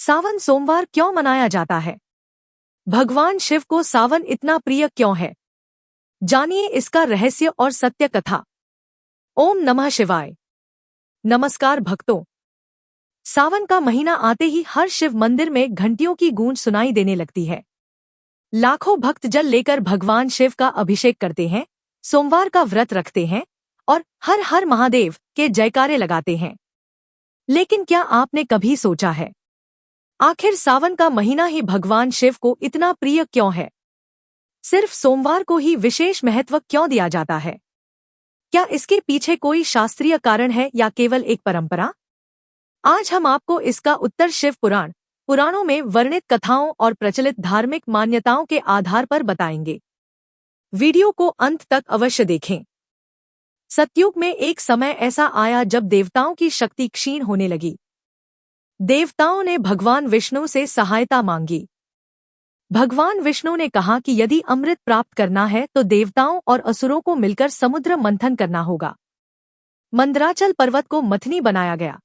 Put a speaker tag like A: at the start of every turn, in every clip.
A: सावन सोमवार क्यों मनाया जाता है? भगवान शिव को सावन इतना प्रिय क्यों है? जानिए इसका रहस्य और सत्य कथा। ओम नमः शिवाय। नमस्कार भक्तों। सावन का महीना आते ही हर शिव मंदिर में घंटियों की गूंज सुनाई देने लगती है। लाखों भक्त जल लेकर भगवान शिव का अभिषेक करते हैं, सोमवार का व्रत रखते हैं और हर हर महादेव के जयकारे लगाते हैं। लेकिन क्या आपने कभी सोचा है, आखिर सावन का महीना ही भगवान शिव को इतना प्रिय क्यों है? सिर्फ सोमवार को ही विशेष महत्व क्यों दिया जाता है? क्या इसके पीछे कोई शास्त्रीय कारण है या केवल एक परंपरा? आज हम आपको इसका उत्तर शिव पुराणों में वर्णित कथाओं और प्रचलित धार्मिक मान्यताओं के आधार पर बताएंगे। वीडियो को अंत तक अवश्य देखें। सतयुग में एक समय ऐसा आया जब देवताओं की शक्ति क्षीण होने लगी। देवताओं ने भगवान विष्णु से सहायता मांगी। भगवान विष्णु ने कहा कि यदि अमृत प्राप्त करना है तो देवताओं और असुरों को मिलकर समुद्र मंथन करना होगा। मंदराचल पर्वत को मथनी बनाया गया,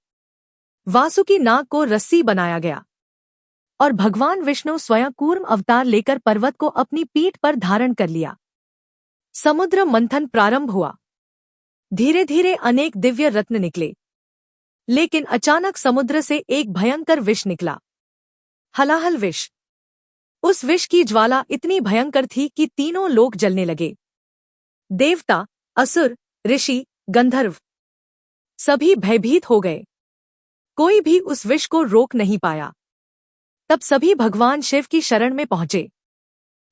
A: वासुकी नाग को रस्सी बनाया गया और भगवान विष्णु स्वयं कूर्म अवतार लेकर पर्वत को अपनी पीठ पर धारण कर लिया। समुद्र मंथन प्रारंभ हुआ। धीरे धीरे अनेक दिव्य रत्न निकले, लेकिन अचानक समुद्र से एक भयंकर विष निकला, हलाहल विष। उस विष की ज्वाला इतनी भयंकर थी कि तीनों लोक जलने लगे। देवता, असुर, ऋषि, गंधर्व सभी भयभीत हो गए। कोई भी उस विष को रोक नहीं पाया। तब सभी भगवान शिव की शरण में पहुंचे।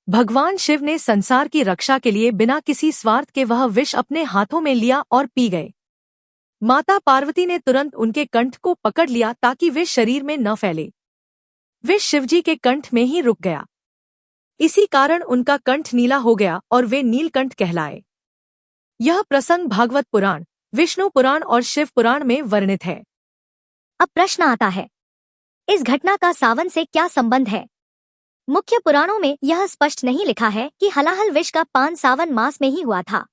A: भगवान शिव ने संसार की रक्षा के लिए बिना किसी स्वार्थ के वह विष अपने हाथों में लिया और पी गए। माता पार्वती ने तुरंत उनके कंठ को पकड़ लिया ताकि विष शरीर में न फैले। विष शिवजी के कंठ में ही रुक गया। इसी कारण उनका कंठ नीला हो गया और वे नीलकंठ कहलाए। यह प्रसंग भागवत पुराण, विष्णु पुराण और शिव पुराण में वर्णित है।
B: अब प्रश्न आता है, इस घटना का सावन से क्या संबंध है? मुख्य पुराणों में यह स्पष्ट नहीं लिखा है कि हलाहल विष का पान सावन मास में ही हुआ था।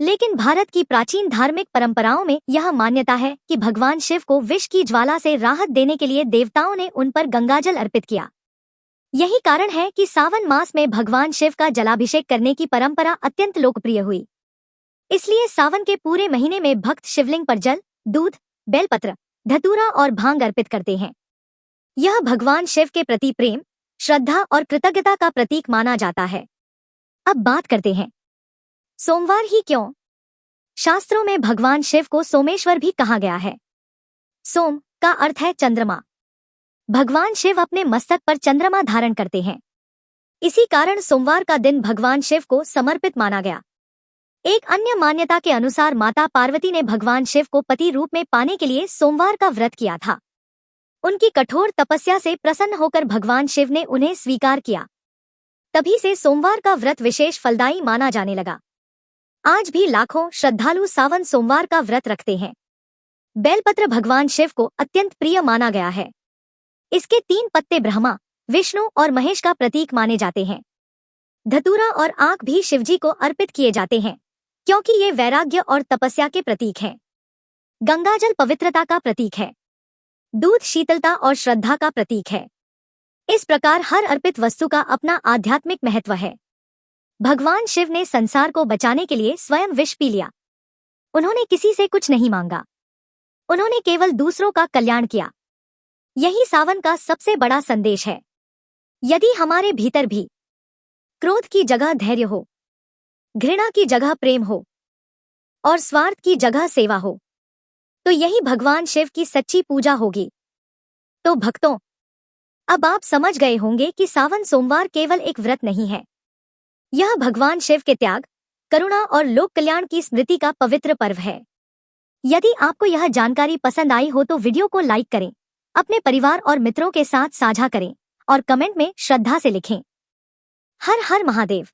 B: लेकिन भारत की प्राचीन धार्मिक परंपराओं में यह मान्यता है कि भगवान शिव को विष की ज्वाला से राहत देने के लिए देवताओं ने उन पर गंगाजल अर्पित किया। यही कारण है कि सावन मास में भगवान शिव का जलाभिषेक करने की परंपरा अत्यंत लोकप्रिय हुई। इसलिए सावन के पूरे महीने में भक्त शिवलिंग पर जल, दूध, बेलपत्र, धतूरा और भांग अर्पित करते हैं। यह भगवान शिव के प्रति प्रेम, श्रद्धा और कृतज्ञता का प्रतीक माना जाता है। अब बात करते हैं, सोमवार ही क्यों? शास्त्रों में भगवान शिव को सोमेश्वर भी कहा गया है। सोम का अर्थ है चंद्रमा। भगवान शिव अपने मस्तक पर चंद्रमा धारण करते हैं। इसी कारण सोमवार का दिन भगवान शिव को समर्पित माना गया। एक अन्य मान्यता के अनुसार माता पार्वती ने भगवान शिव को पति रूप में पाने के लिए सोमवार का व्रत किया था। उनकी कठोर तपस्या से प्रसन्न होकर भगवान शिव ने उन्हें स्वीकार किया। तभी से सोमवार का व्रत विशेष फलदायी माना जाने लगा। आज भी लाखों श्रद्धालु सावन सोमवार का व्रत रखते हैं। बेलपत्र भगवान शिव को अत्यंत प्रिय माना गया है। इसके 3 पत्ते ब्रह्मा, विष्णु और महेश का प्रतीक माने जाते हैं। धतूरा और आंख भी शिवजी को अर्पित किए जाते हैं, क्योंकि ये वैराग्य और तपस्या के प्रतीक हैं। गंगाजल पवित्रता का प्रतीक है। दूध शीतलता और श्रद्धा का प्रतीक है। इस प्रकार हर अर्पित वस्तु का अपना आध्यात्मिक महत्व है। भगवान शिव ने संसार को बचाने के लिए स्वयं विष पी लिया। उन्होंने किसी से कुछ नहीं मांगा। उन्होंने केवल दूसरों का कल्याण किया। यही सावन का सबसे बड़ा संदेश है। यदि हमारे भीतर भी क्रोध की जगह धैर्य हो, घृणा की जगह प्रेम हो और स्वार्थ की जगह सेवा हो, तो यही भगवान शिव की सच्ची पूजा होगी। तो भक्तों, अब आप समझ गए होंगे कि सावन सोमवार केवल एक व्रत नहीं है। यह भगवान शिव के त्याग, करुणा और लोक कल्याण की स्मृति का पवित्र पर्व है। यदि आपको यह जानकारी पसंद आई हो तो वीडियो को लाइक करें, अपने परिवार और मित्रों के साथ साझा करें और कमेंट में श्रद्धा से लिखें। हर हर महादेव।